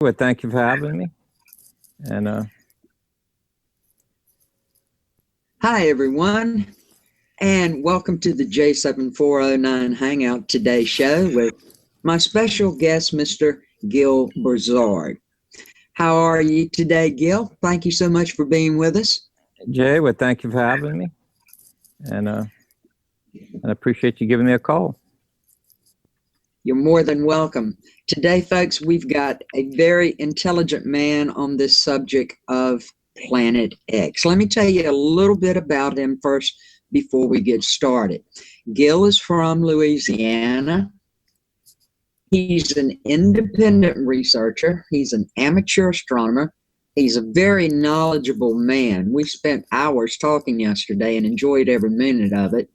Well, thank you for having me. And Hi, everyone, and welcome to the J7409 Hangout Today show with my special guest, Mr. Gil Broussard. How are you today, Gil? Thank you so much for being with us. Jay, well, thank you for having me. And I appreciate you giving me a call. You're more than welcome. Today, folks, we've got a very intelligent man on this subject of Planet X. Let me tell you a little bit about him first before we get started. Gil is from Louisiana. He's an independent researcher. He's an amateur astronomer. He's a very knowledgeable man. We spent hours talking yesterday and enjoyed every minute of it.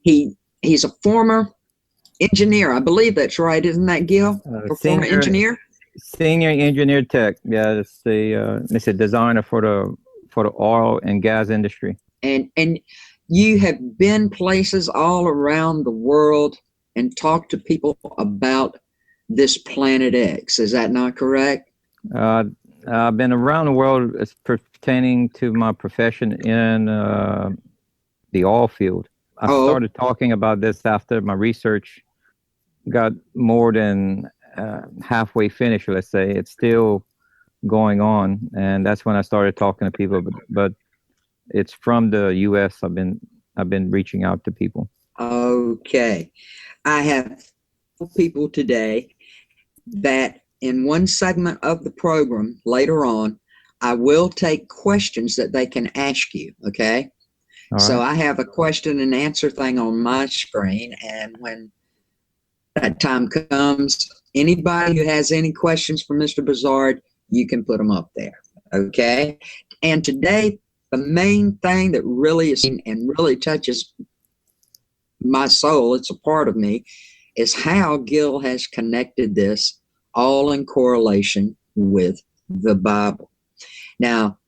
He's a former engineer. I believe that's right, isn't that, Gil? A former engineer? Senior engineer tech. Yeah, it's a designer for the oil and gas industry. And you have been places all around the world and talked to people about this Planet X. Is that not correct? I've been around the world as pertaining to my profession in the oil field. I started talking about this after my research got more than halfway finished, let's say. It's still going on, and that's when I started talking to people. But it's from the U.S. I've been reaching out to people. Okay, I have people today that in one segment of the program later on, I will take questions that they can ask you. Okay. So I have a question and answer thing on my screen, and when that time comes, anybody who has any questions for Mr. Broussard, you can put them up there. Okay. And today, the main thing that really is and really touches my soul, it's a part of me, is how Gil has connected this all in correlation with the Bible. Now,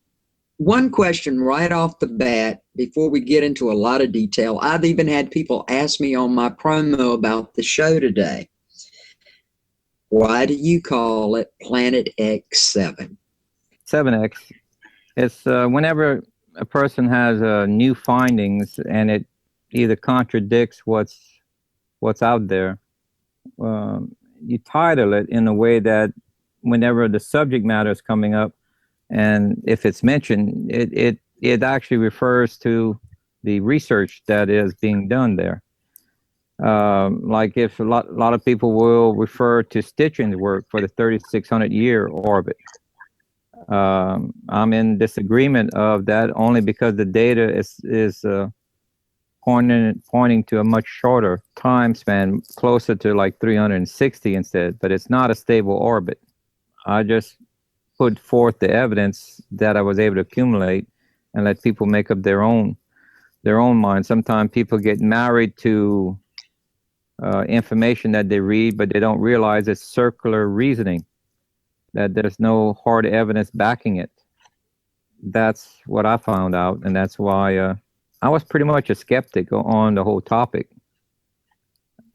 one question right off the bat, before we get into a lot of detail, I've even had people ask me on my promo about the show today, why do you call it Planet X7? 7X. It's whenever a person has new findings and it either contradicts what's out there, you title it in a way that whenever the subject matter is coming up, and if it's mentioned, it actually refers to the research that is being done there. Like if a lot of people will refer to Stitchion's work for the 3,600-year orbit. I'm in disagreement of that only because the data is pointing to a much shorter time span, closer to like 360 instead, but it's not a stable orbit. I just put forth the evidence that I was able to accumulate and let people make up their own mind. Sometimes people get married to information that they read, but they don't realize it's circular reasoning, that there's no hard evidence backing it. That's what I found out, and that's why I was pretty much a skeptic on the whole topic.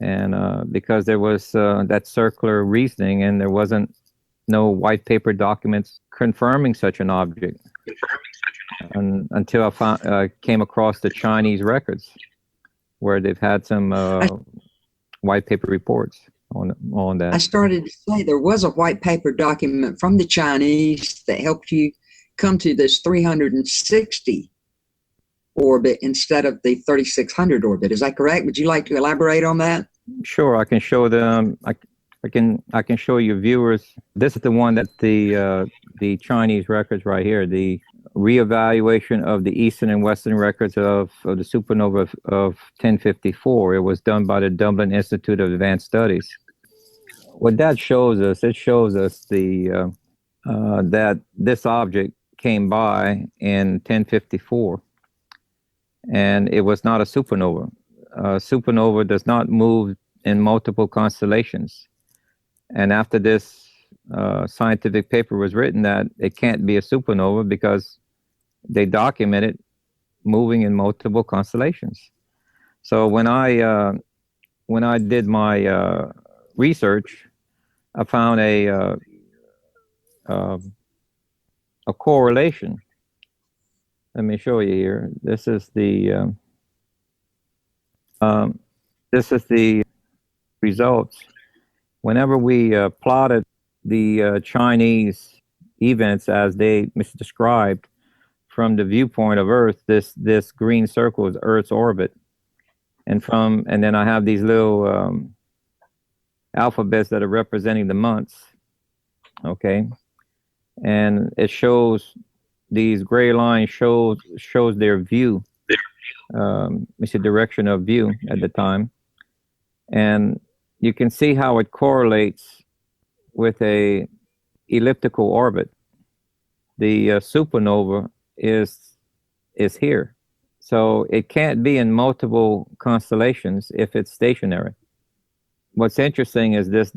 And because there was that circular reasoning, and there wasn't no white paper documents confirming such an object, and until I came across the Chinese records, where they've had some white paper reports on that. I started to say there was a white paper document from the Chinese that helped you come to this 360 orbit instead of the 3,600 orbit. Is that correct? Would you like to elaborate on that? Sure, I can show them. I can show you viewers. This is the one that the Chinese records right here. The reevaluation of the Eastern and Western records of the supernova of 1054. It was done by the Dublin Institute of Advanced Studies. What that shows us, it shows us that this object came by in 1054, and it was not a supernova. Supernova does not move in multiple constellations. And after this scientific paper was written, that it can't be a supernova because they documented moving in multiple constellations. So when I did my research, I found a correlation. Let me show you here. This is the results. Whenever we plotted the Chinese events as they misdescribed from the viewpoint of Earth, this green circle is Earth's orbit, and then I have these little alphabets that are representing the months. Okay, and it shows these gray lines shows their view. It's a direction of view at the time, and you can see how it correlates with a elliptical orbit. The supernova is here, so it can't be in multiple constellations if it's stationary. What's interesting is this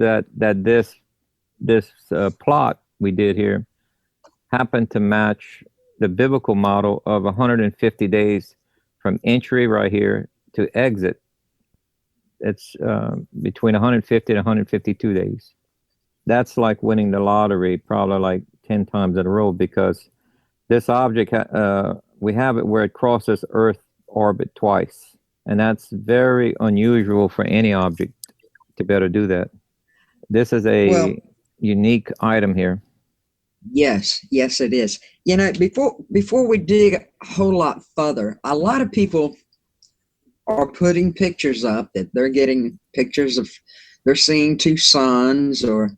plot we did here happened to match the biblical model of 150 days from entry right here to exit. It's between 150 and 152 days. That's like winning the lottery probably like 10 times in a row, because this object, we have it where it crosses Earth orbit twice. And that's very unusual for any object to be able to do that. This is a unique item here. Yes, it is. You know, before we dig a whole lot further, a lot of people are putting pictures up that they're getting pictures of, they're seeing two suns or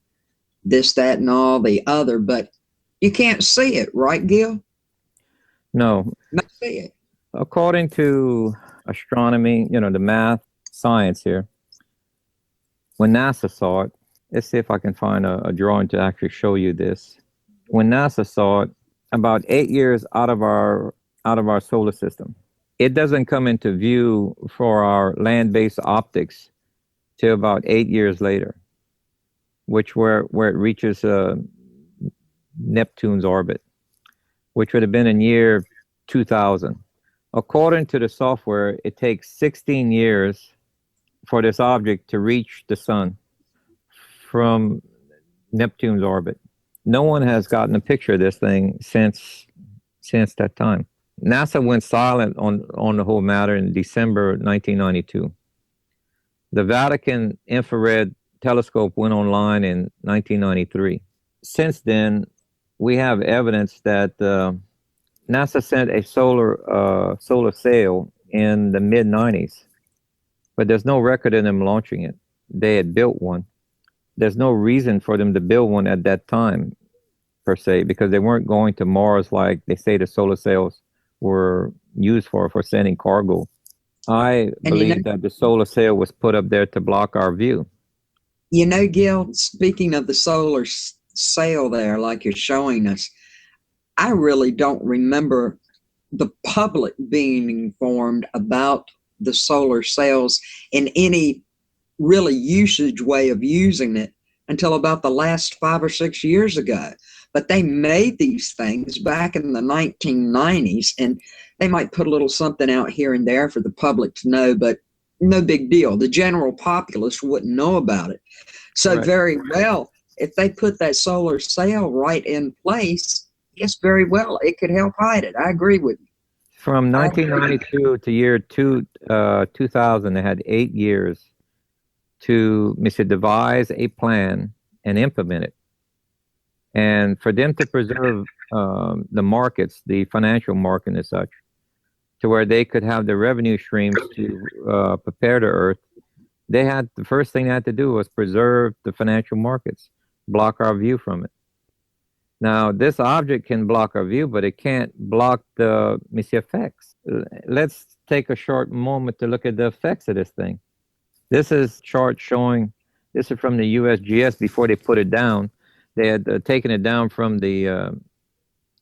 this, that, and all the other, but you can't see it, right, Gil? No. Not see it. According to astronomy, the math, science here, when NASA saw it, let's see if I can find a drawing to actually show you this. When NASA saw it, about 8 years out of our solar system, it doesn't come into view for our land-based optics till about 8 years later, where it reaches Neptune's orbit, which would have been in year 2000. According to the software, it takes 16 years for this object to reach the sun from Neptune's orbit. No one has gotten a picture of this thing since that time. NASA went silent on the whole matter in December 1992. The Vatican infrared telescope went online in 1993. Since then, we have evidence that NASA sent a solar sail in the mid-90s, but there's no record of them launching it. They had built one. There's no reason for them to build one at that time, per se, because they weren't going to Mars like they say the solar sails were used for sending cargo. I believe that the solar sail was put up there to block our view. You know, Gil, speaking of the solar sail there, like you're showing us, I really don't remember the public being informed about the solar sails in any really usage way of using it until about the last 5 or 6 years ago. But they made these things back in the 1990s, and they might put a little something out here and there for the public to know, but no big deal. The general populace wouldn't know about it. So right. Very well, if they put that solar sail right in place, yes, very well, it could help hide it. I agree with you. From 1992 to year 2000, they had 8 years to devise a plan and implement it. And for them to preserve the markets, the financial market and such, to where they could have the revenue streams to prepare the Earth, the first thing they had to do was preserve the financial markets, block our view from it. Now, this object can block our view, but it can't block the effects. Let's take a short moment to look at the effects of this thing. This is a chart showing, this is from the USGS before they put it down. They had taken it down from the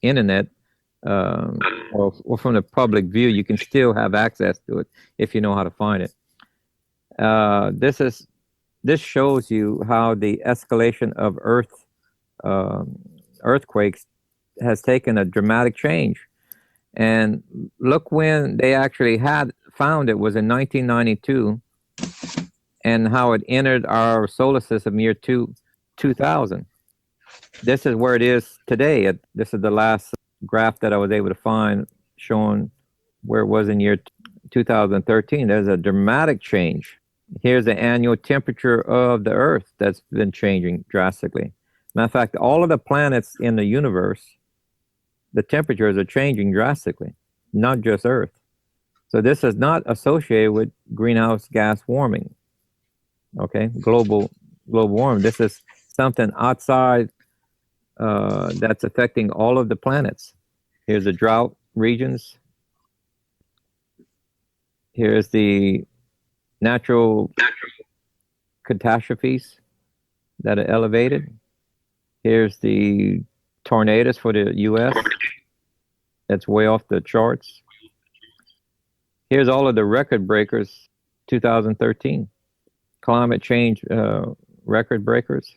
internet or from the public view. You can still have access to it if you know how to find it. This shows you how the escalation of earthquakes has taken a dramatic change. And look, when they actually had found it was in 1992, and how it entered our solar system year 2000. this is where it is today. This is the last graph that I was able to find showing where it was in year 2013. There's a dramatic change. Here's the annual temperature of the Earth that's been changing drastically. Matter of fact, all of the planets in the universe, the temperatures are changing drastically, not just Earth. So this is not associated with greenhouse gas warming. Okay, global warming. This is something outside that's affecting all of the planets. Here's the drought regions. Here's the natural catastrophes that are elevated. Here's the tornadoes for the U.S. That's way off the charts. Here's all of the record breakers, 2013. Climate change record breakers.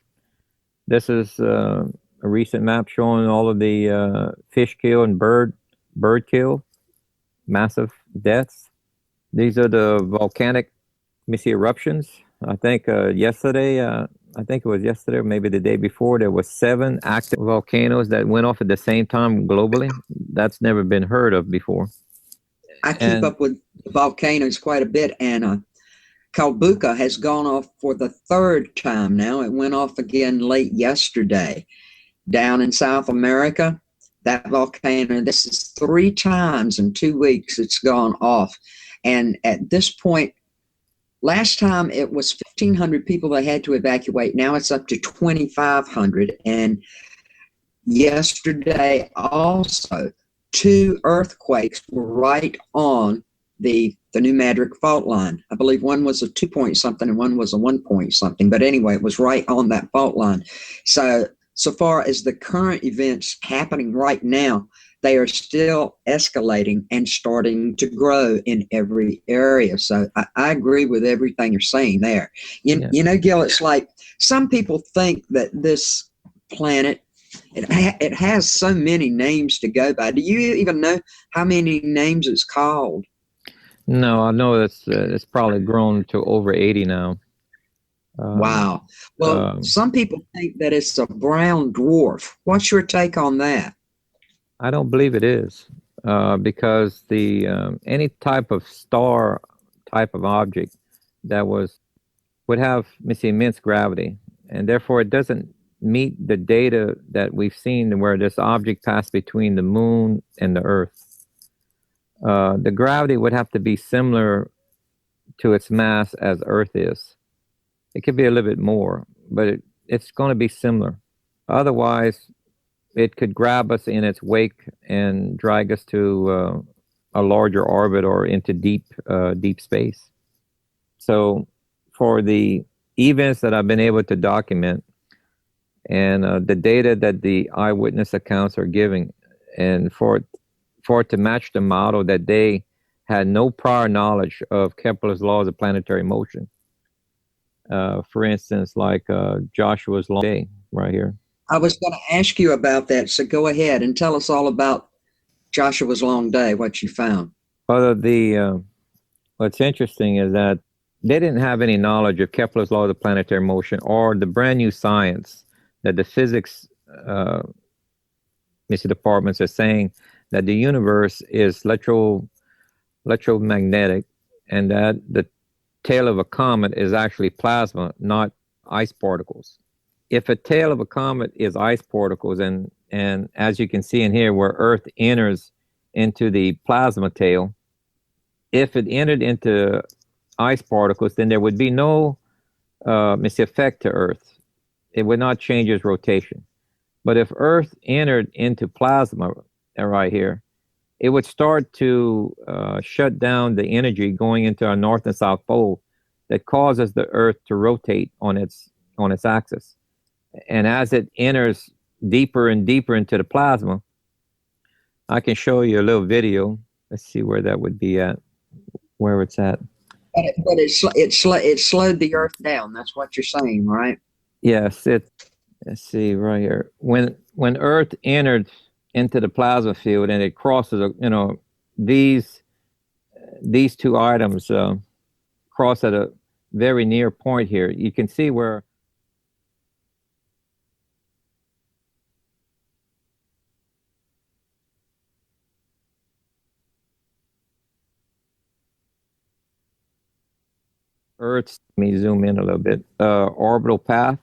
This is a recent map showing all of the fish kill and bird kill, massive deaths. These are the volcanic, eruptions. I think yesterday, I think it was yesterday or maybe the day before, there was 7 active volcanoes that went off at the same time globally. That's never been heard of before. I keep up with volcanoes quite a bit, and Kalbuka has gone off for the 3rd time now. It went off again late yesterday down in South America. That volcano, this is 3 times in 2 weeks it's gone off. And at this point, last time it was 1,500 people they had to evacuate. Now it's up to 2,500. And yesterday also, 2 earthquakes were right on the New Madrid fault line. I believe one was a 2 point something and one was a 1 point something. But anyway, it was right on that fault line. So far as the current events happening right now, they are still escalating and starting to grow in every area. So I agree with everything you're saying there. You know, Gil, it's like some people think that this planet, it has so many names to go by. Do you even know how many names it's called? No, I know it's probably grown to over 80 now. Wow. Well, some people think that it's a brown dwarf. What's your take on that? I don't believe it is, because the any type of star type of object that would have immense gravity, and therefore it doesn't meet the data that we've seen where this object passed between the moon and the Earth. The gravity would have to be similar to its mass as Earth is. It could be a little bit more, but it's going to be similar. Otherwise, it could grab us in its wake and drag us to a larger orbit or into deep space. So for the events that I've been able to document and the data that the eyewitness accounts are giving, and for it to match the model that they had no prior knowledge of Kepler's laws of planetary motion. For instance, like Joshua's long day right here. I was going to ask you about that, so go ahead and tell us all about Joshua's long day, what you found. Well, what's interesting is that they didn't have any knowledge of Kepler's law of planetary motion or the brand new science that the physics departments are saying that the universe is electromagnetic, and that the tail of a comet is actually plasma, not ice particles. If a tail of a comet is ice particles, and as you can see in here where Earth enters into the plasma tail, if it entered into ice particles, then there would be no effect to Earth. It would not change its rotation. But if Earth entered into plasma right here, it would start to shut down the energy going into our north and south pole that causes the Earth to rotate on its axis. And as it enters deeper and deeper into the plasma, I can show you a little video. Let's see where that would be at, where it's at. But it slowed the Earth down. That's what you're saying, right? Yes. Let's see right here. When Earth entered into the plasma field and it crosses, these two items cross at a very near point here. You can see where Earth's, let me zoom in a little bit, orbital path